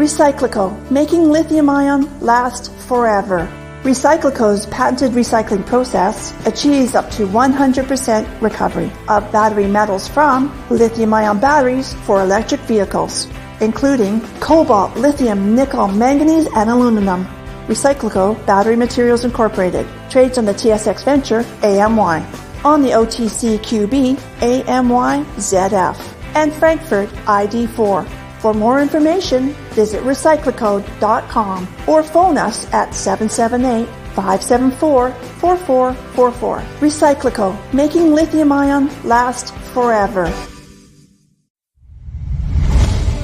Recyclico, making lithium-ion last forever. Recyclico's patented recycling process achieves up to 100% recovery of battery metals from lithium-ion batteries for electric vehicles, including cobalt, lithium, nickel, manganese, and aluminum. Recyclico Battery Materials Incorporated trades on the TSX Venture AMY, on the OTCQB AMYZF, and Frankfurt ID4. For more information, visit recyclicode.com or phone us at 778-574-4444. Recyclico, making lithium-ion last forever.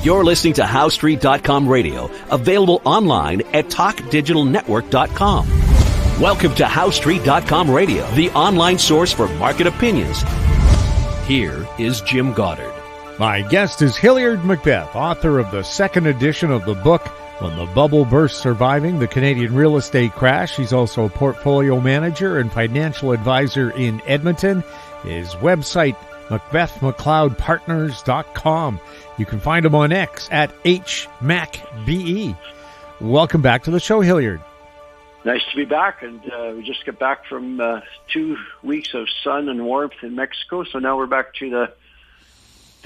You're listening to HowStreet.com radio, available online at TalkDigitalNetwork.com. Welcome to HowStreet.com radio, the online source for market opinions. Here is Jim Goddard. My guest is Hilliard MacBeth, author of the second edition of the book, When the Bubble Burst Surviving the Canadian Real Estate Crash. He's also a portfolio manager and financial advisor in Edmonton. His website, MacBethMcLeodPartners.com. You can find him on X at HMacBE. Welcome back to the show, Hilliard. Nice to be back, and we just got back from 2 weeks of sun and warmth in Mexico, so now we're back to the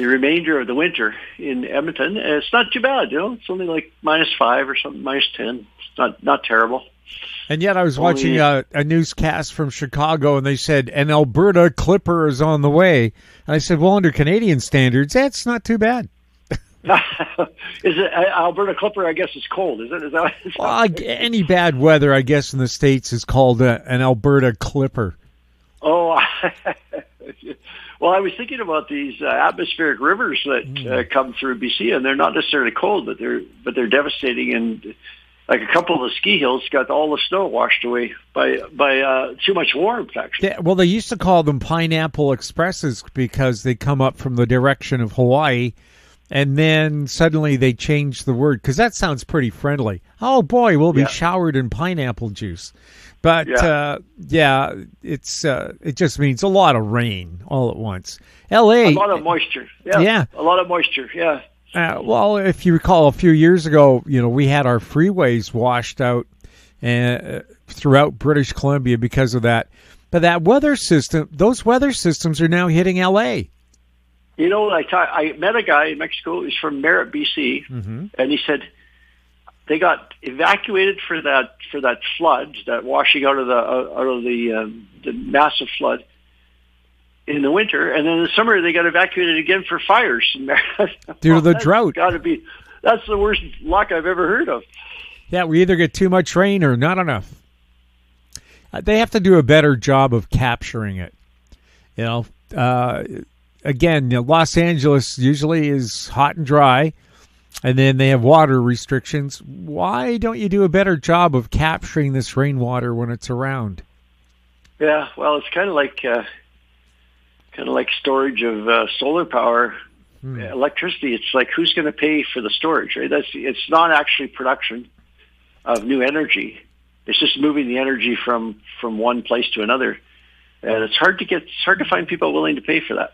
remainder of the winter in Edmonton. It's not too bad, It's only like -5 or something, -10. It's not terrible. And yet I was watching a newscast from Chicago, and they said an Alberta Clipper is on the way. And I said, well, under Canadian standards, that's not too bad. Is it Alberta Clipper? I guess it's cold. Is it? Is that well, any bad weather, I guess, in the States is called an Alberta Clipper. Oh, well, I was thinking about these atmospheric rivers that come through BC, and they're not necessarily cold, but they're devastating. And like a couple of the ski hills got all the snow washed away by too much warmth, actually. Yeah, well, they used to call them Pineapple Expresses because they come up from the direction of Hawaii. And then suddenly they changed the word because that sounds pretty friendly. Oh, boy, we'll be showered in pineapple juice. But, it just means a lot of rain all at once. L.A. A lot of moisture. Yeah. A lot of moisture, yeah. Well, if you recall, a few years ago, we had our freeways washed out throughout British Columbia because of that. But those weather systems are now hitting L.A., I met a guy in Mexico. He's from Merritt, BC, and he said they got evacuated for that flood, that washing out of the massive flood in the winter, and then in the summer they got evacuated again for fires in Merritt. Due to the drought. That's the worst luck I've ever heard of. Yeah, we either get too much rain or not enough. They have to do a better job of capturing it. Again, Los Angeles usually is hot and dry, and then they have water restrictions. Why don't you do a better job of capturing this rainwater when it's around? Yeah, well, it's kind of like storage of solar power, electricity. It's like, who's going to pay for the storage? Right? It's not actually production of new energy. It's just moving the energy from one place to another, and it's hard to find people willing to pay for that.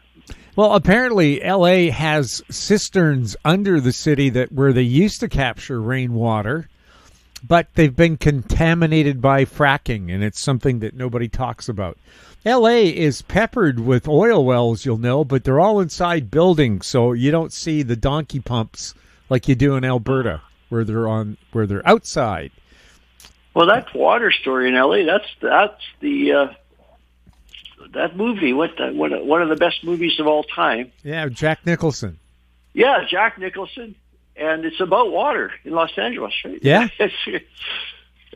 Well, apparently L.A. has cisterns under the city where they used to capture rainwater, but they've been contaminated by fracking, and it's something that nobody talks about. L.A. is peppered with oil wells, you'll know, but they're all inside buildings, so you don't see the donkey pumps like you do in Alberta, where they're outside. Well, that water story in L.A., that's the that movie, one of the best movies of all time. Yeah, Jack Nicholson. Yeah, Jack Nicholson, and it's about water in Los Angeles, right? Yeah.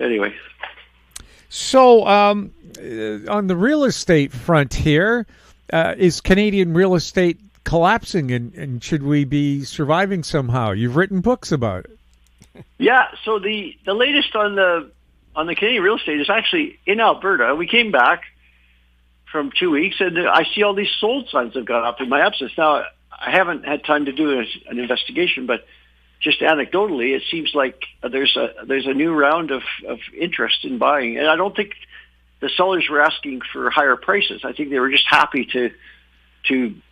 Anyway. So, on the real estate front here, is Canadian real estate collapsing, and should we be surviving somehow? You've written books about it. Yeah, so the latest on the Canadian real estate is actually in Alberta. We came back from 2 weeks, and I see all these sold signs have gone up in my absence. Now, I haven't had time to do an investigation, but just anecdotally, it seems like there's a new round of interest in buying. And I don't think the sellers were asking for higher prices. I think they were just happy to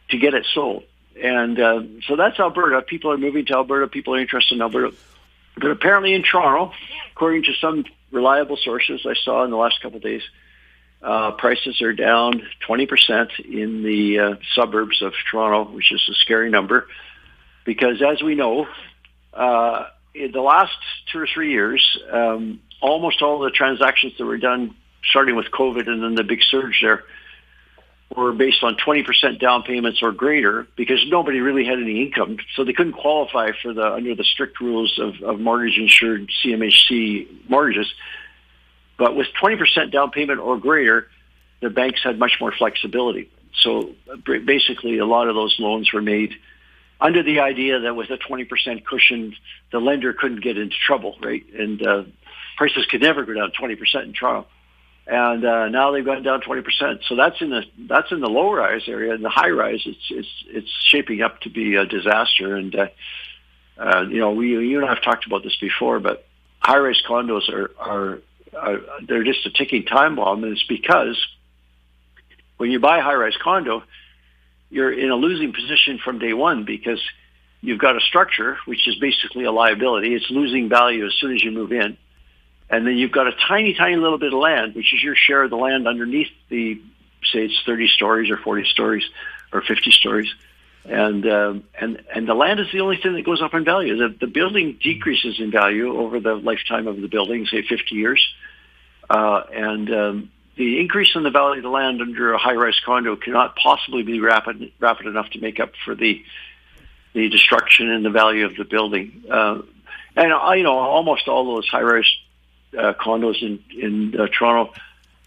get it sold. And so that's Alberta. People are moving to Alberta. People are interested in Alberta. But apparently in Toronto, according to some reliable sources I saw in the last couple of days, prices are down 20% in the suburbs of Toronto, which is a scary number. Because as we know, in the last 2 or 3 years, almost all the transactions that were done, starting with COVID and then the big surge there, were based on 20% down payments or greater, because nobody really had any income, so they couldn't qualify for under the strict rules of mortgage-insured CMHC mortgages. But with 20% down payment or greater, the banks had much more flexibility. So basically, a lot of those loans were made under the idea that with a 20% cushion, the lender couldn't get into trouble, right? And prices could never go down 20% in Toronto. And now they've gone down 20%. So that's in the low rise area. In the high rise, it's shaping up to be a disaster. And you and I have talked about this before, but high rise condos are they're just a ticking time bomb, and it's because when you buy a high rise condo, you're in a losing position from day one, because you've got a structure which is basically a liability. It's losing value as soon as you move in. And then you've got a tiny, tiny little bit of land, which is your share of the land underneath the, say it's 30 stories or 40 stories or 50 stories. And the land is the only thing that goes up in value. The building decreases in value over the lifetime of the building, say 50 years. The increase in the value of the land under a high-rise condo cannot possibly be rapid enough to make up for the destruction in the value of the building. Almost all those high-rise condos in Toronto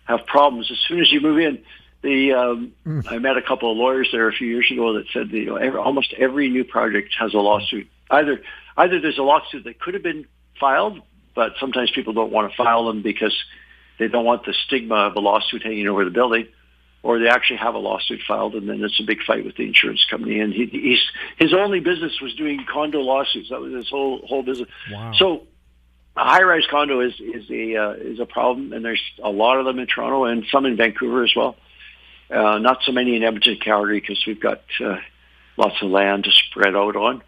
have problems as soon as you move in. I met a couple of lawyers there a few years ago that said almost every new project has a lawsuit. Either there's a lawsuit that could have been filed, but sometimes people don't want to file them because they don't want the stigma of a lawsuit hanging over the building, or they actually have a lawsuit filed, and then it's a big fight with the insurance company. And his only business was doing condo lawsuits. That was his whole business. Wow. So a high-rise condo is a problem, and there's a lot of them in Toronto and some in Vancouver as well. Not so many in Edmonton, Calgary, because we've got lots of land to spread out on.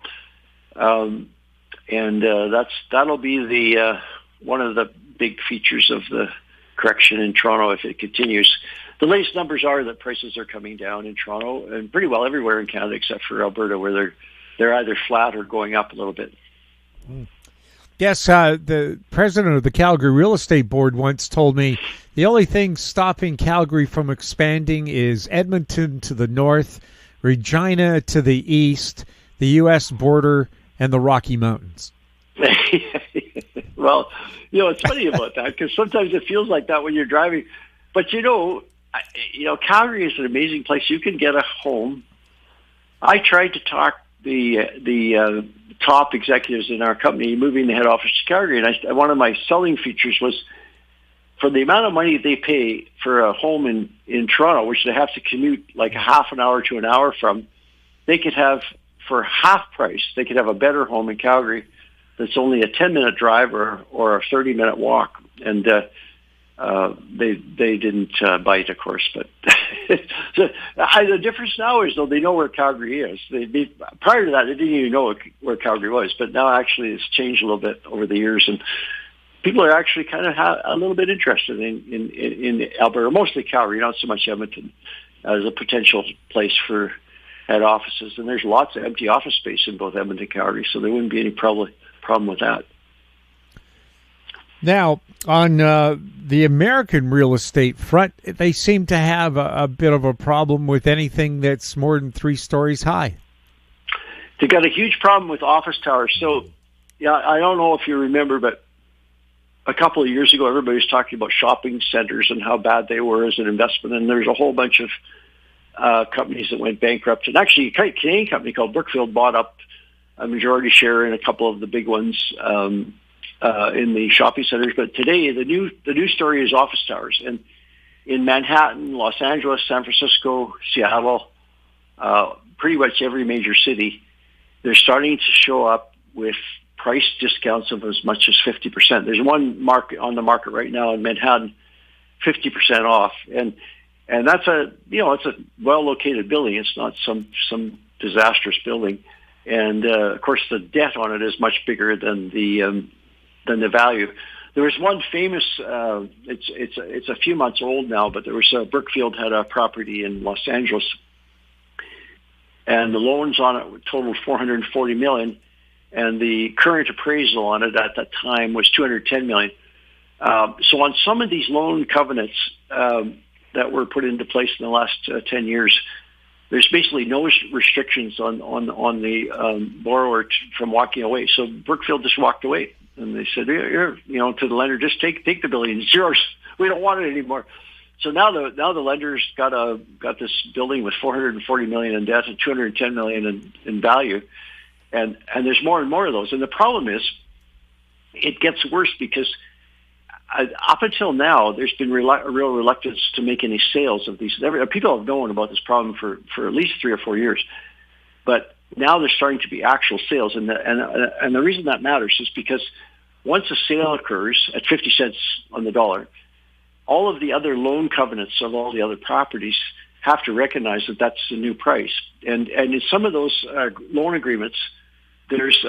That'll be the one of the big features of the correction in Toronto if it continues. The latest numbers are that prices are coming down in Toronto and pretty well everywhere in Canada except for Alberta, where they're either flat or going up a little bit. Yes, the president of the Calgary Real Estate Board once told me the only thing stopping Calgary from expanding is Edmonton to the north, Regina to the east, the U.S. border, and the Rocky Mountains. Well, it's funny about that, because sometimes it feels like that when you're driving. But, Calgary is an amazing place. You can get a home. I tried to talk the top executives in our company moving the head office to Calgary, and one of my selling features was, for the amount of money they pay for a home in Toronto, which they have to commute like a half an hour to an hour from, they could have, for half price, they could have a better home in Calgary that's only a 10-minute drive or a 30-minute walk. And they didn't bite, of course. But so, the difference now is, though, they know where Calgary is. Prior to that, they didn't even know where Calgary was. But now, actually, it's changed a little bit over the years. And people are actually kind of a little bit interested in Alberta, mostly Calgary, not so much Edmonton, as a potential place for head offices. And there's lots of empty office space in both Edmonton and Calgary, so there wouldn't be any problem with that. Now, on the American real estate front, they seem to have a bit of a problem with anything that's more than 3 stories high. They've got a huge problem with office towers. So, I don't know if you remember, but a couple of years ago, everybody was talking about shopping centers and how bad they were as an investment. And there's a whole bunch of companies that went bankrupt. And actually, a Canadian company called Brookfield bought up a majority share in a couple of the big ones in the shopping centers. But today, the new story is office towers. And in Manhattan, Los Angeles, San Francisco, Seattle, pretty much every major city, they're starting to show up with price discounts of as much as 50%. There's one market on the market right now in Manhattan, 50% off. And that's it's a well-located building. It's not some disastrous building. and of course the debt on it is much bigger than the value. There was one famous. It's a few months old now, but there was Brookfield had a property in Los Angeles, and the loans on it totaled $440 million, and the current appraisal on it at that time was $210 million. So on some of these loan covenants that were put into place in the last 10 years, there's basically no restrictions on the borrower from walking away. So Brookfield just walked away, and they said, "Here, to the lender, just take the building. It's yours. We don't want it anymore." So now the lender's got this building with $440 million in debt and $210 million in value, and there's more and more of those. And the problem is, it gets worse because up until now, there's been a real reluctance to make any sales of these. People have known about this problem for at least 3 or 4 years, but now there's starting to be actual sales, and the reason that matters is because once a sale occurs at 50 cents on the dollar, all of the other loan covenants of all the other properties have to recognize that that's the new price, and in some of those loan agreements, there's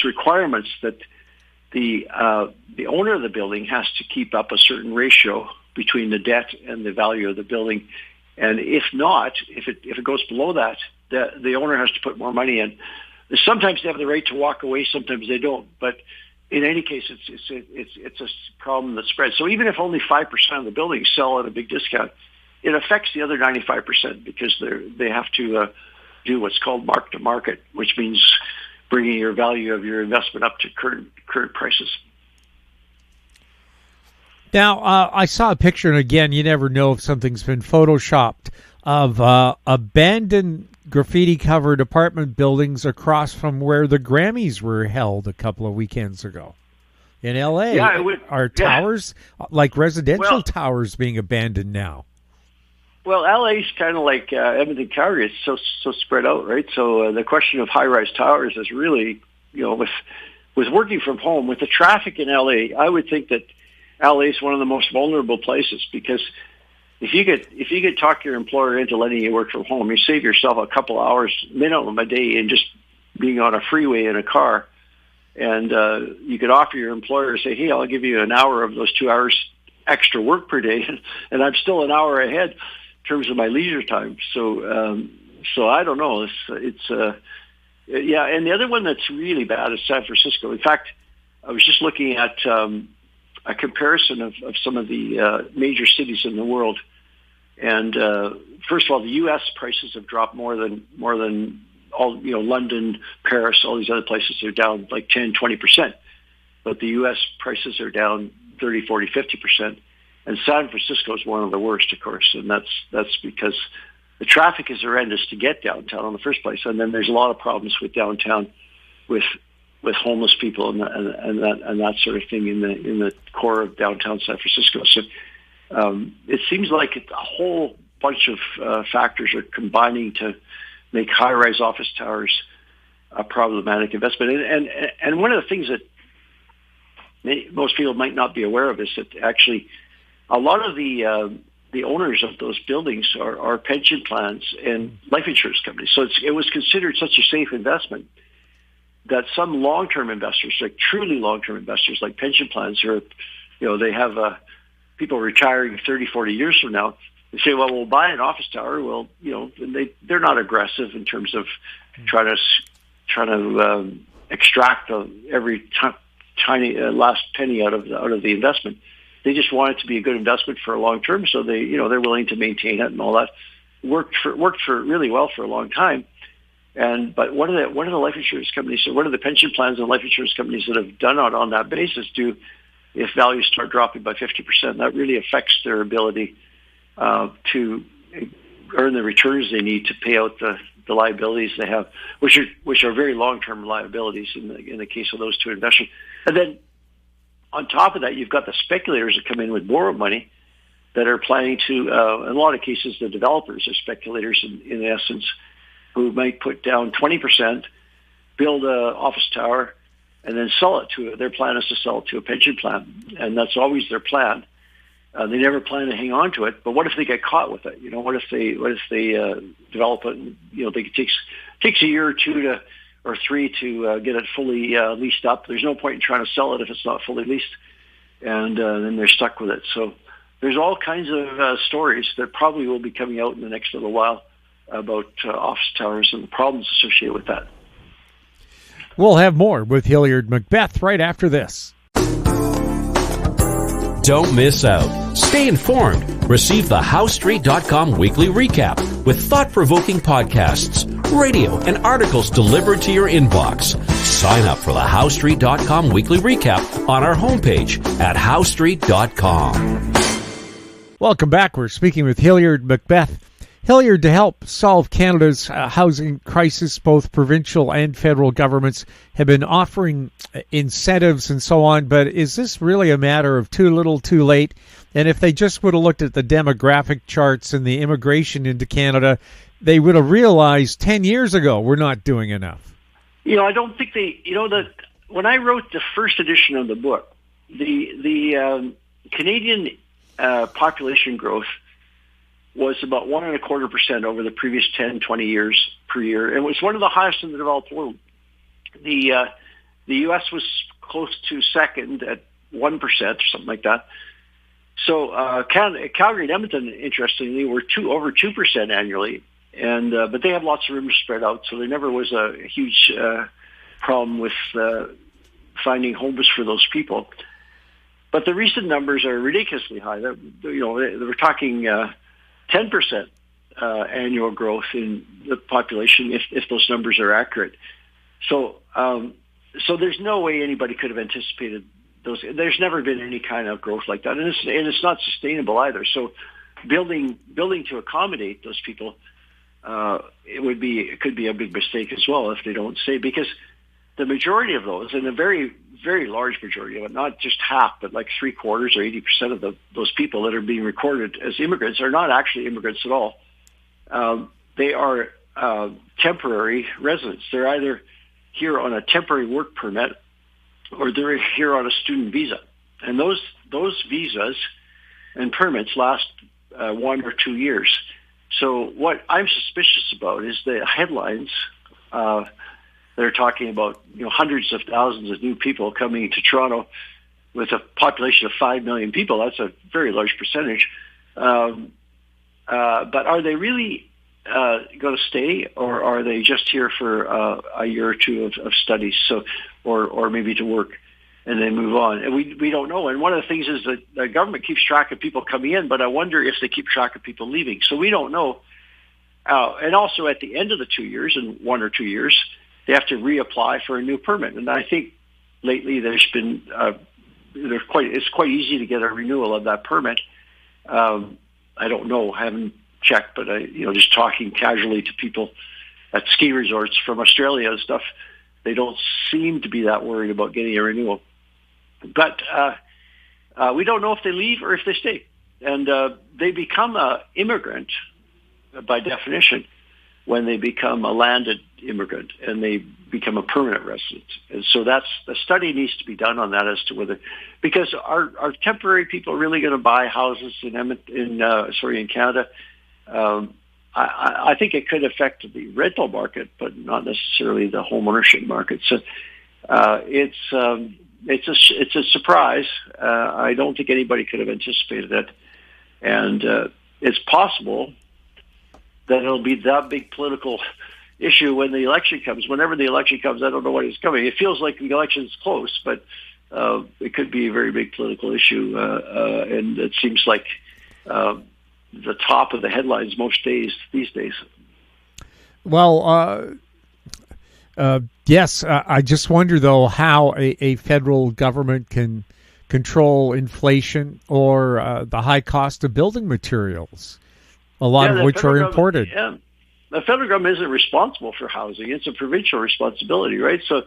requirements that the owner of the building has to keep up a certain ratio between the debt and the value of the building, and if not, if it goes below that, the owner has to put more money in. Sometimes they have the right to walk away, sometimes they don't. But in any case, it's a problem that spreads. So even if only 5% of the buildings sell at a big discount, it affects the other 95% because they have to do what's called mark to market, which means bringing your value of your investment up to current prices. Now, I saw a picture, and again, you never know if something's been photoshopped, of abandoned graffiti-covered apartment buildings across from where the Grammys were held a couple of weekends ago in L.A. Yeah, Are towers, like residential towers, being abandoned now? Well, LA's kind of like Edmonton, Calgary. It's so spread out, right? So the question of HighRise Towers is really, with working from home, with the traffic in LA, I would think that LA is one of the most vulnerable places because if you could talk your employer into letting you work from home, you save yourself a couple hours minimum a day in just being on a freeway in a car, and you could offer your employer, say, "Hey, I'll give you an hour of those 2 hours extra work per day, and I'm still an hour ahead in terms of my leisure time." So I don't know. It's and the other one that's really bad is San Francisco. In fact, I was just looking at a comparison of some of the major cities in the world, and first of all, the U.S. prices have dropped more than all. London, Paris, all these other places are down like 10-20%, but the U.S. prices are down 30, 40, 50%. And San Francisco is one of the worst, of course, and that's because the traffic is horrendous to get downtown in the first place, and then there's a lot of problems with downtown, with homeless people and that sort of thing in the core of downtown San Francisco. So it seems like a whole bunch of factors are combining to make high-rise office towers a problematic investment. And one of the things that most people might not be aware of is that actually a lot of the owners of those buildings are pension plans and life insurance companies. So it was considered such a safe investment that some long-term investors, like truly long-term investors, like pension plans, they have people retiring 30, 40 years from now. They say, "Well, we'll buy an office tower." Well, they're not aggressive in terms of trying to extract every tiny last penny out of the investment. They just want it to be a good investment for a long term, so they're willing to maintain it and all that. Worked for really well for a long time. But what are the life insurance companies, or what are the pension plans and life insurance companies that have done it on that basis do if values start dropping by 50%? That really affects their ability to earn the returns they need to pay out the liabilities they have, which are very long-term liabilities in the case of those two investors. And then on top of that, you've got the speculators that come in with borrowed money that are planning to, in a lot of cases, the developers are speculators in essence, who might put down 20%, build an office tower, and then sell it to it. Their plan is to sell it to a pension plan, and that's always their plan. They never plan to hang on to it. But what if they get caught with it? What if they develop it? And, it takes a year or two or three to get it fully leased up. There's no point in trying to sell it if it's not fully leased, and then they're stuck with it. So there's all kinds of stories that probably will be coming out in the next little while about office towers and the problems associated with that. We'll have more with Hilliard MacBeth right after this. Don't miss out. Stay informed. Receive the HowStreet.com weekly recap with thought-provoking podcasts, radio, and articles delivered to your inbox. Sign up for the HowStreet.com weekly recap on our homepage at HowStreet.com. Welcome back. We're speaking with Hilliard MacBeth. Hilliard, to help solve Canada's housing crisis, both provincial and federal governments have been offering incentives and so on, but is this really a matter of too little, too late? And if they just would have looked at the demographic charts and the immigration into Canada, they would have realized 10 years ago we're not doing enough. I don't think that when I wrote the first edition of the book, the Canadian population growth was about 1.25% over the previous 10, 20 years per year. It was one of the highest in the developed world. The U.S. was close to second at 1% or something like that. So Calgary and Edmonton, interestingly, were over 2% annually, and but they have lots of room to spread out, so there never was a huge problem with finding homes for those people. But the recent numbers are ridiculously high. We're talking 10% annual growth in the population if those numbers are accurate. So there's no way anybody could have anticipated those. There's never been any kind of growth like that, and it's not sustainable either. So building to accommodate those people, it could be a big mistake as well if they don't stay, because the majority of those, and a very, very large majority of it, not just half, but like 3/4 or 80% of those people that are being recorded as immigrants are not actually immigrants at all. They are temporary residents. They're either here on a temporary work permit or they're here on a student visa. And those visas and permits last 1 or 2 years. So what I'm suspicious about is the headlines. They're talking about hundreds of thousands of new people coming to Toronto with a population of 5 million people. That's a very large percentage. But are they really going to stay, or are they just here for a year or two of studies, or maybe to work, and then move on? And we don't know. And one of the things is that the government keeps track of people coming in, but I wonder if they keep track of people leaving. So we don't know. And also at the end of the 2 years, in 1 or 2 years, they have to reapply for a new permit. And I think lately there's been it's quite easy to get a renewal of that permit. I don't know, I haven't checked, but just talking casually to people at ski resorts from Australia and stuff, they don't seem to be that worried about getting a renewal. But we don't know if they leave or if they stay. And they become an immigrant by definition when they become a landed immigrant and they become a permanent resident. And so the study needs to be done on that as to whether, because are temporary people really going to buy houses in Canada? I think it could affect the rental market, but not necessarily the home ownership market. So it's a surprise. I don't think anybody could have anticipated it, and it's possible that it'll be that big political issue when the election comes. Whenever the election comes, I don't know when it's coming. It feels like the election's close, but it could be a very big political issue, and it seems like the top of the headlines most days these days. Well, yes, I just wonder, though, how a federal government can control inflation or the high cost of building materials, a lot of which are imported. Yeah, the federal government isn't responsible for housing. It's a provincial responsibility, right? So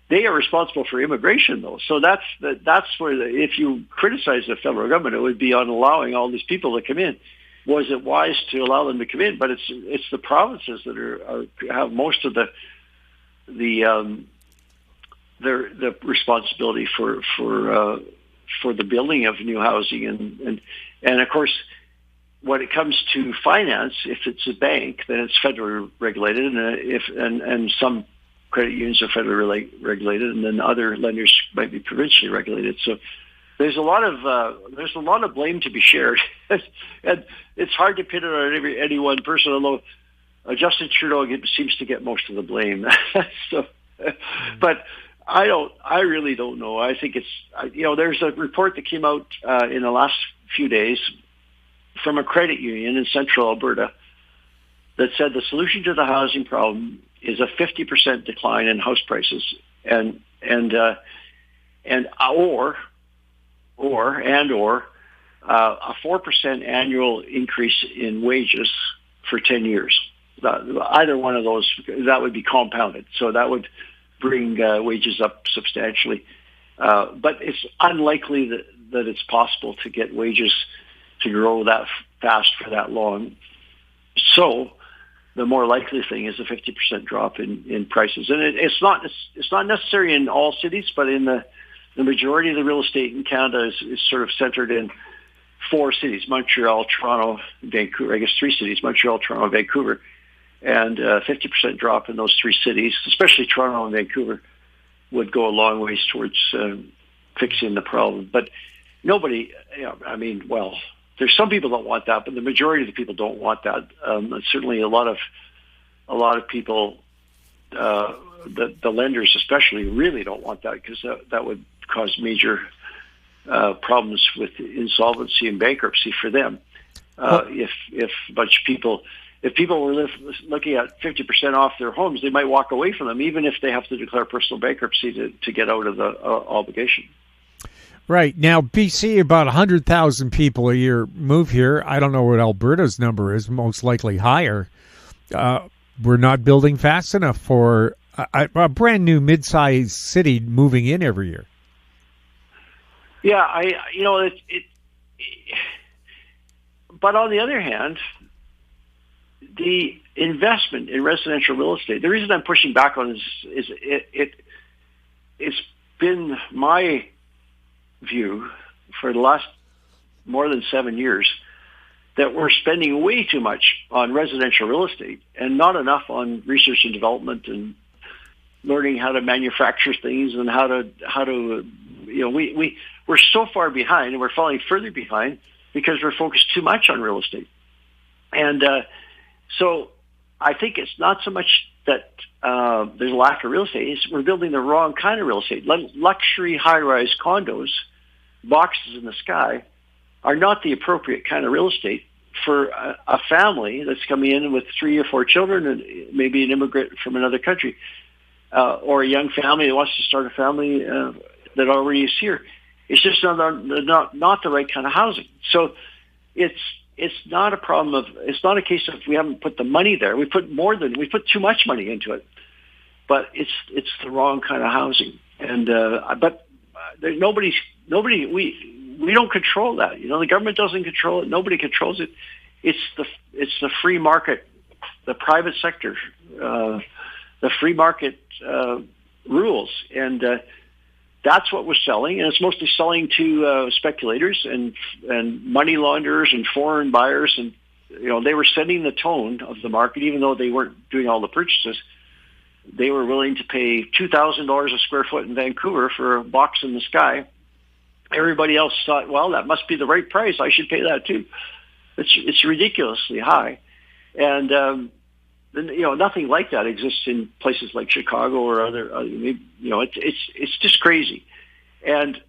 they are responsible for immigration, though. So that's where if you criticize the federal government, it would be on allowing all these people to come in. Was it wise to allow them to come in? But it's the provinces that have most of the responsibility for for the building of new housing, and of course, when it comes to finance, if it's a bank, then it's federally regulated, and some credit unions are federally regulated, and then other lenders might be provincially regulated. So there's a lot of blame to be shared, and it's hard to pin it on any one person. Although Justin Trudeau seems to get most of the blame. So, but I really don't know. I think it's there's a report that came out in the last few days from a credit union in central Alberta that said the solution to the housing problem is a 50% decline in house prices or a 4% annual increase in wages for 10 years. Either one of those, that would be compounded. So that would bring wages up substantially. But it's unlikely that it's possible to get wages to grow that fast for that long. So the more likely thing is a 50% drop in prices. And it's not necessary in all cities, but in the majority of the real estate in Canada is sort of centered in 4 cities: Montreal, Toronto, Vancouver. I guess 3 cities: Montreal, Toronto, Vancouver. And 50% drop in those 3 cities, especially Toronto and Vancouver, would go a long ways towards fixing the problem. But nobody, there's some people that want that, but the majority of the people don't want that. Certainly, a lot of people, the lenders especially, really don't want that, because that would cause major problems with insolvency and bankruptcy for them. If a bunch of people. If people were looking at 50% off their homes, they might walk away from them, even if they have to declare personal bankruptcy to get out of the obligation. Right. Now, BC, about 100,000 people a year move here. I don't know what Alberta's number is, most likely higher. We're not building fast enough for a brand new mid-sized city moving in every year. Yeah, but on the other hand, the investment in residential real estate, the reason I'm pushing back on this is it's been my view for the last more than 7 years that we're spending way too much on residential real estate and not enough on research and development and learning how to manufacture things and how to we're so far behind, and we're falling further behind because we're focused too much on real estate. And so I think it's not so much that there's a lack of real estate. It's we're building the wrong kind of real estate. Luxury high-rise condos, boxes in the sky, are not the appropriate kind of real estate for a family that's coming in with 3 or 4 children and maybe an immigrant from another country, or a young family that wants to start a family that already is here. It's just not the right kind of housing. So it's not a problem of, it's not a case of we haven't put the money there. We put too much money into it, but it's the wrong kind of housing. And we don't control that. The government doesn't control it. Nobody controls it. It's the free market, the private sector, the free market rules, and that's what we're selling, and it's mostly selling to speculators and money launderers and foreign buyers, and they were setting the tone of the market, even though they weren't doing all the purchases. They were willing to pay $2,000 a square foot in Vancouver for a box in the sky. Everybody else thought, well, that must be the right price. I should pay that too. It's ridiculously high, and nothing like that exists in places like Chicago or other. It's just crazy, and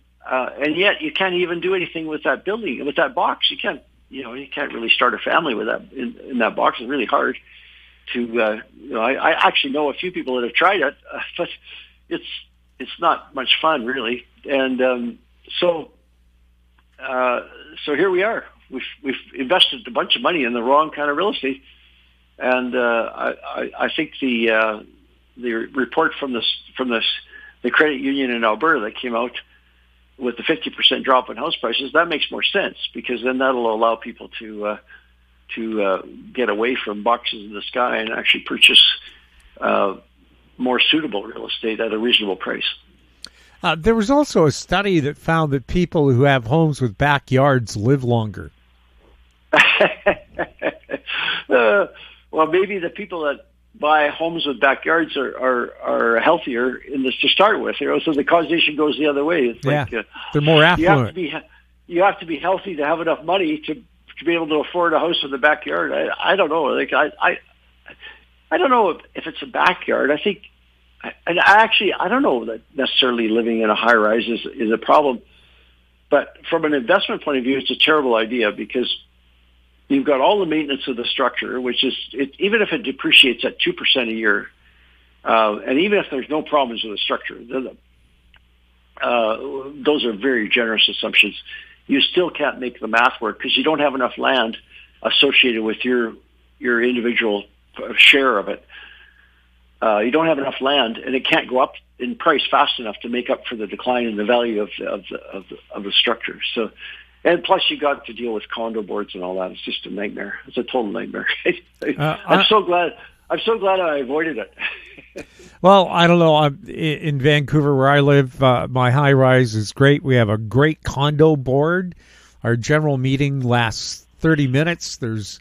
yet you can't even do anything with that building, with that box. You can't really start a family with that in that box. It's really hard to. I actually know a few people that have tried it, but it's not much fun really, and so here we are. We've invested a bunch of money in the wrong kind of real estate. And I think the report from the credit union in Alberta that came out with the 50% drop in house prices, that makes more sense, because then that'll allow people to get away from boxes in the sky and actually purchase more suitable real estate at a reasonable price. There was also a study that found that people who have homes with backyards live longer. Well, maybe the people that buy homes with backyards are healthier in this to start with. So the causation goes the other way. It's like, they're more affluent. You have to be healthy to have enough money to be able to afford a house with a backyard. I don't know. Like I don't know if it's a backyard. I think. And I don't know that necessarily living in a high rise is a problem, but from an investment point of view, it's a terrible idea because you've got all the maintenance of the structure, which is even if it depreciates at 2% a year, and even if there's no problems with the structure, those are very generous assumptions. You still can't make the math work because you don't have enough land associated with your individual share of it. You don't have enough land, and it can't go up in price fast enough to make up for the decline in the value of the structure. So, and plus you got to deal with condo boards and all that. It's just a nightmare. It's a total nightmare. I'm so glad I avoided it. Well, I don't know. I'm in Vancouver where I live. My high rise is great. We have a great condo board. Our general meeting lasts 30 minutes. There's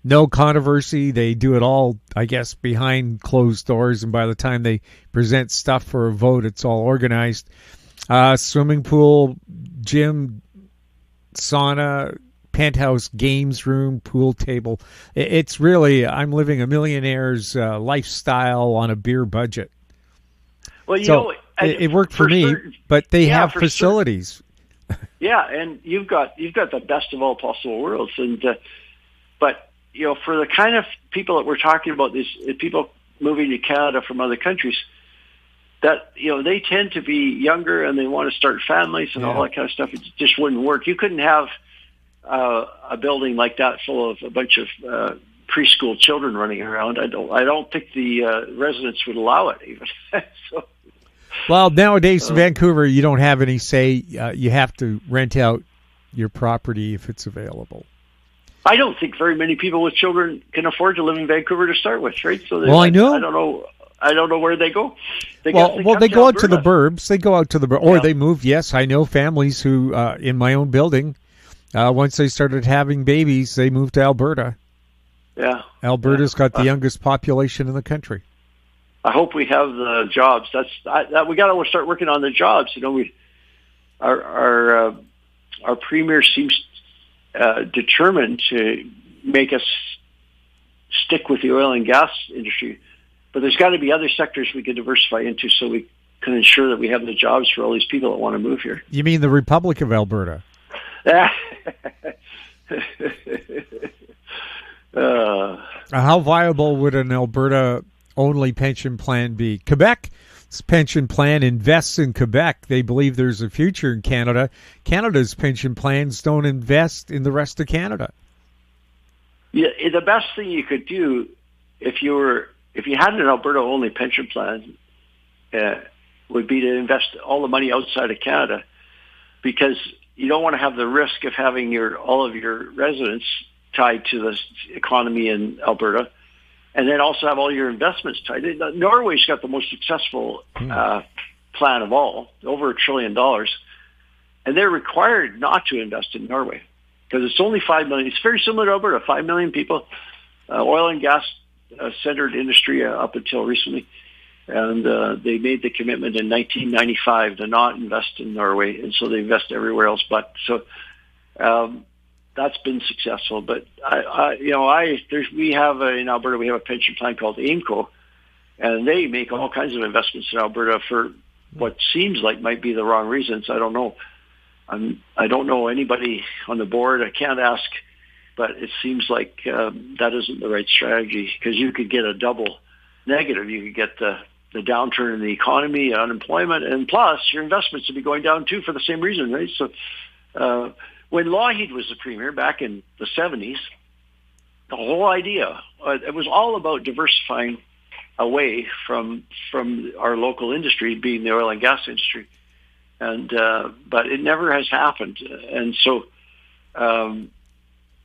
no controversy. They do it all, I guess, behind closed doors, and by the time they present stuff for a vote, it's all organized. Swimming pool, gym, sauna, penthouse games room, pool table. It's really, I'm living a millionaire's lifestyle on a beer budget. Well, you so know, it worked for me, but they have facilities. Yeah, and you've got the best of all possible worlds, and but you know, for the kind of people that we're talking about, these people moving to Canada from other countries, that, you know, they tend to be younger and they want to start families and all that kind of stuff. It just wouldn't work. You couldn't have a building like that full of a bunch of preschool children running around. I don't think the residents would allow it even. So, well, nowadays in Vancouver, you don't have any say. You have to rent out your property if it's available. I don't think very many people with children can afford to live in Vancouver to start with, right? So well, I know. I don't know where they go. They go out to the burbs. They go out to the burbs, or they move. Yes, I know families who, in my own building, once they started having babies, they moved to Alberta. Yeah, Alberta's got the youngest population in the country. I hope we have the jobs. We got to start working on the jobs. You know, our premier seems determined to make us stick with the oil and gas industry, but there's got to be other sectors we can diversify into so we can ensure that we have the jobs for all these people that want to move here. You mean the Republic of Alberta? How viable would an Alberta-only pension plan be? Quebec's pension plan invests in Quebec. They believe there's a future in Canada. Canada's pension plans don't invest in the rest of Canada. Yeah, the best thing you could do if you had an Alberta-only pension plan would be to invest all the money outside of Canada, because you don't want to have the risk of having all of your residents tied to the economy in Alberta, and then also have all your investments tied. Norway's got the most successful plan of all, over $1 trillion, and they're required not to invest in Norway because it's only 5 million. It's very similar to Alberta, 5 million people, oil and gas centered industry up until recently, and they made the commitment in 1995 to not invest in Norway, and so they invest everywhere else. But so that's been successful. But we have in Alberta, we have a pension plan called AIMCO, and they make all kinds of investments in Alberta for what seems like might be the wrong reasons. I don't know. I don't know anybody on the board. I can't ask. But it seems like that isn't the right strategy, because you could get a double negative. You could get the downturn in the economy, unemployment, and plus your investments would be going down too for the same reason, right? So when Lougheed was the premier back in the 70s, the whole idea, it was all about diversifying away from our local industry, being the oil and gas industry. And but it never has happened. And so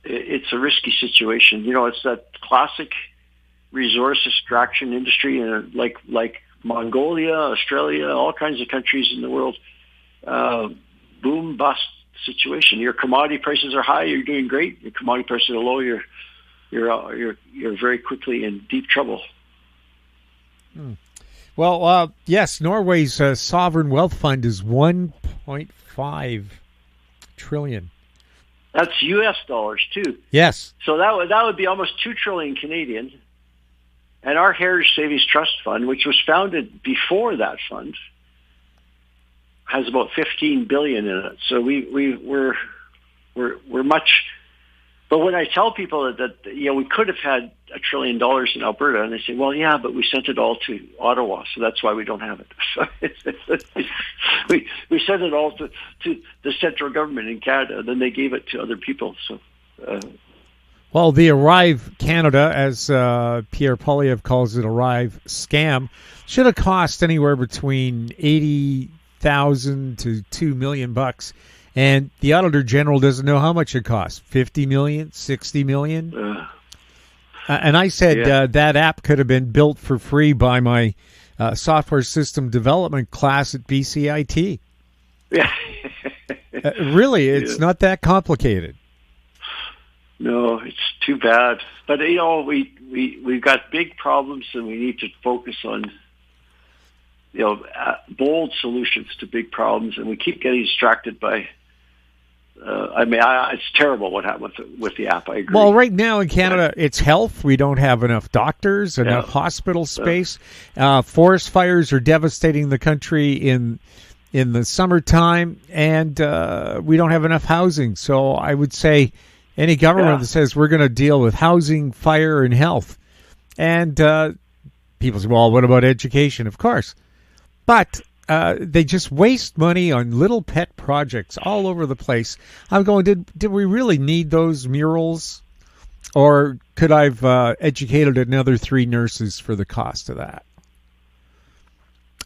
it's a risky situation. You know, it's that classic resource extraction industry, and like Mongolia, Australia, all kinds of countries in the world. Boom bust situation. Your commodity prices are high, you're doing great. Your commodity prices are low, you're very quickly in deep trouble. Well, yes, Norway's sovereign wealth fund is $1.5 trillion. That's U.S. dollars too. Yes. So that would be almost $2 trillion Canadian. And our Heritage Savings Trust Fund, which was founded before that fund, has about $15 billion in it. So we're much. But when I tell people that we could have had $1 trillion in Alberta, and they say, well, yeah, but we sent it all to Ottawa, so that's why we don't have it. So we sent it all to the central government in Canada, and then they gave it to other people. So. Well, the Arrive Canada, as Pierre Poilievre calls it, Arrive scam, should have cost anywhere between $80,000 to $2 million, and the Auditor General doesn't know how much it costs. $50 million, $60 million. And I said that app could have been built for free by my software system development class at BCIT. Yeah. Really, it's not that complicated. No, it's too bad. But we've got big problems, and we need to focus on bold solutions to big problems. And we keep getting distracted by. It's terrible what happened with the app. I agree. Well, right now in Canada, it's health. We don't have enough doctors, enough hospital space. Forest fires are devastating the country in the summertime, and we don't have enough housing. So I would say. Any government that says we're going to deal with housing, fire, and health. And people say, well, what about education? Of course. But they just waste money on little pet projects all over the place. I'm going, did we really need those murals? Or could I have educated another 3 nurses for the cost of that?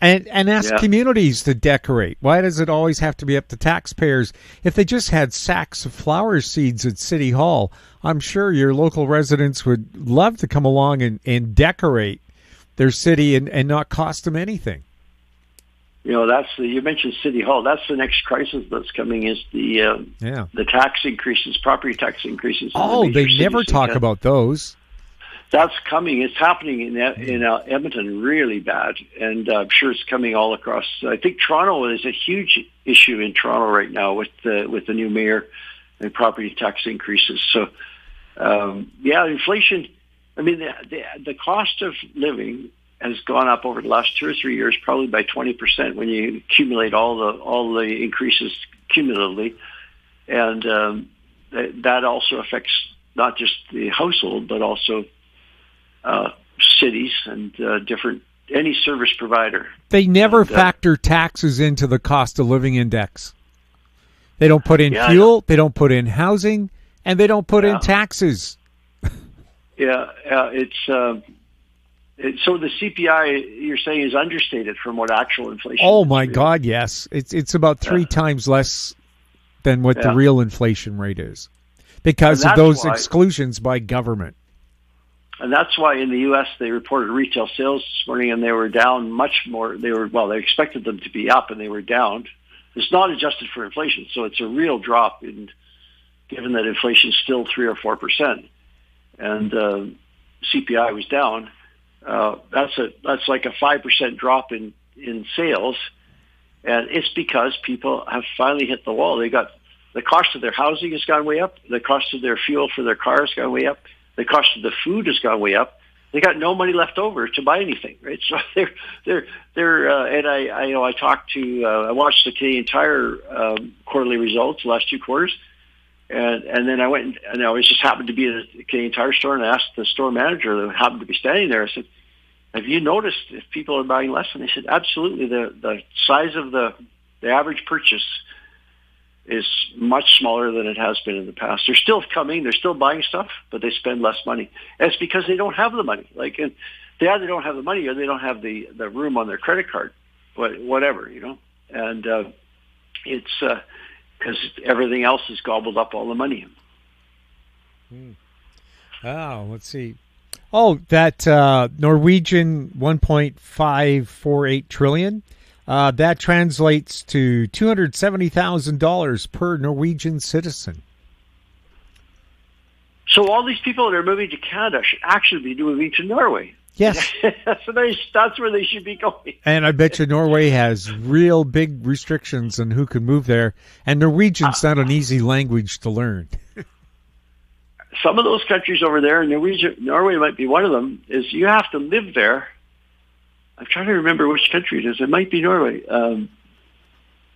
And ask communities to decorate. Why does it always have to be up to taxpayers? If they just had sacks of flower seeds at City Hall, I'm sure your local residents would love to come along and decorate their city and not cost them anything. You mentioned City Hall. That's the next crisis that's coming is the tax increases, property tax increases. Oh, they never talk about those. That's coming. It's happening in Edmonton really bad, and I'm sure it's coming all across. I think Toronto is a huge issue in Toronto right now with the new mayor and property tax increases. So, inflation. I mean, the cost of living has gone up over the last 2 or 3 years, probably by 20% when you accumulate all the increases cumulatively, and that also affects not just the household but also cities and any service provider. They never factor taxes into the cost of living index. They don't put in fuel, they don't put in housing, and they don't put in taxes. It's so the CPI you're saying is understated from what actual inflation. Oh my God, yes, it's about 3 times less than what the real inflation rate is because of those exclusions by government. And that's why in the U.S. they reported retail sales this morning, and they were down much more. They expected them to be up, and they were down. It's not adjusted for inflation, so it's a real drop. And given that inflation is still 3 or 4%, and CPI was down, that's like a 5% drop in sales, and it's because people have finally hit the wall. They got the cost of their housing has gone way up. The cost of their fuel for their cars has gone way up. The cost of the food has gone way up. They got no money left over to buy anything, right? So and I talked to I watched the Canadian Tire quarterly results, the last 2 quarters, and then I went and I just happened to be at the Canadian Tire store, and I asked the store manager that happened to be standing there. I said, "Have you noticed if people are buying less?" And they said, "Absolutely. The size of the average purchase is much smaller than it has been in the past. They're still coming, they're still buying stuff, but they spend less money. And it's because they don't have the money. Like, and they either don't have the money or they don't have the room on their credit card, whatever, And it's because everything else has gobbled up all the money. Oh, let's see. Oh, that Norwegian 1.548 trillion. That translates to $270,000 per Norwegian citizen. So all these people that are moving to Canada should actually be moving to Norway. Yes. that's where they should be going. And I bet you Norway has real big restrictions on who can move there. And Norwegian's not an easy language to learn. Some of those countries over there, Norway might be one of them, is you have to live there. I'm trying to remember which country it is. It might be Norway.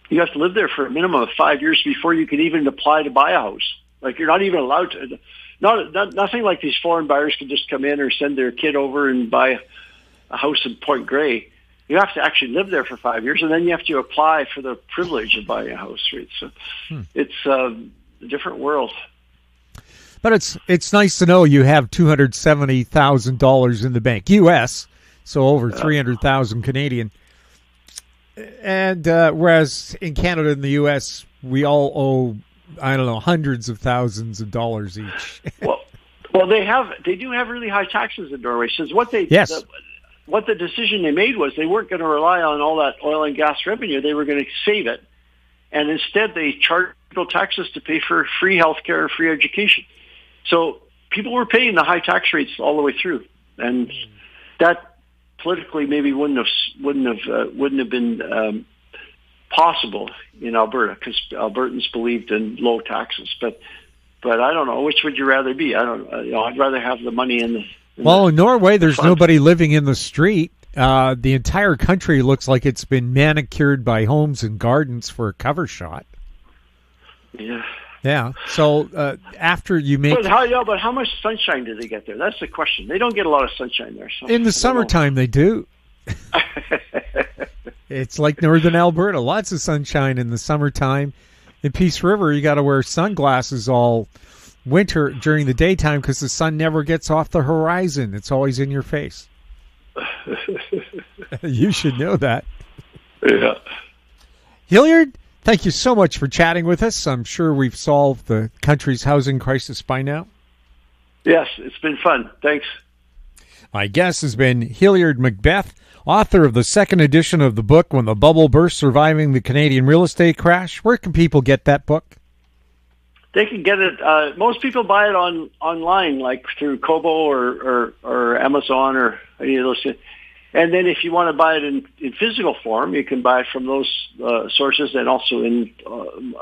You have to live there for a minimum of 5 years before you can even apply to buy a house. Like, you're not even allowed to. Nothing like these foreign buyers can just come in or send their kid over and buy a house in Point Grey. You have to actually live there for 5 years, and then you have to apply for the privilege of buying a house. Right? So it's a different world. But it's nice to know you have $270,000 in the bank, U.S., so over 300,000 Canadian. And whereas in Canada and the U.S., we all owe, I don't know, hundreds of thousands of dollars each. well, they do have really high taxes in Norway. So what the decision they made was they weren't going to rely on all that oil and gas revenue. They were going to save it, and instead they charged people taxes to pay for free healthcare, free education. So people were paying the high tax rates all the way through, and that politically maybe wouldn't have been possible in Alberta, because Albertans believed in low taxes. But I don't know, which would you rather be? I'd rather have the money in Norway, there's nobody living in the street. The entire country looks like it's been manicured by homes and gardens for a cover shot. Yeah. Yeah. So after you make, but how much sunshine do they get there? That's the question. They don't get a lot of sunshine there. So in the summertime, they do. It's like northern Alberta, lots of sunshine in the summertime. In Peace River, you got to wear sunglasses all winter during the daytime because the sun never gets off the horizon. It's always in your face. You should know that. Yeah. Hilliard, thank you so much for chatting with us. I'm sure we've solved the country's housing crisis by now. Yes, it's been fun. Thanks. My guest has been Hilliard MacBeth, author of the second edition of the book, When the Bubble Burst, Surviving the Canadian Real Estate Crash. Where can people get that book? They can get it. Most people buy it online, like through Kobo or Amazon or any of those. And then if you want to buy it in physical form, you can buy it from those sources, and also in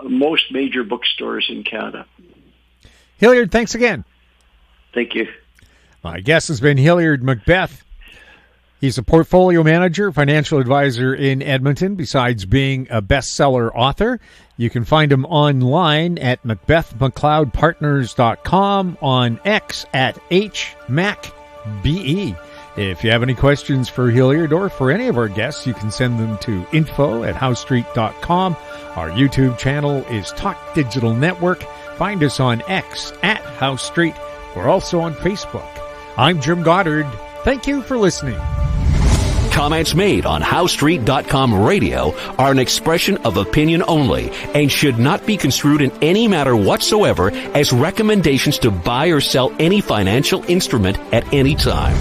most major bookstores in Canada. Hilliard, thanks again. Thank you. My guest has been Hilliard MacBeth. He's a portfolio manager, financial advisor in Edmonton, besides being a bestseller author. You can find him online at MacBethMcLeodPartners.com, on X at HMacBE. If you have any questions for Hilliard or for any of our guests, you can send them to info@HowStreet.com. Our YouTube channel is Talk Digital Network. Find us on X at House Street. We're also on Facebook. I'm Jim Goddard. Thank you for listening. Comments made on HowStreet.com radio are an expression of opinion only and should not be construed in any matter whatsoever as recommendations to buy or sell any financial instrument at any time.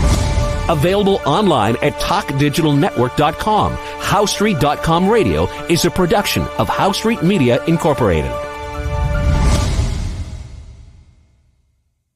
Available online at TalkDigitalNetwork.com. HowStreet.com radio is a production of House Street Media Incorporated.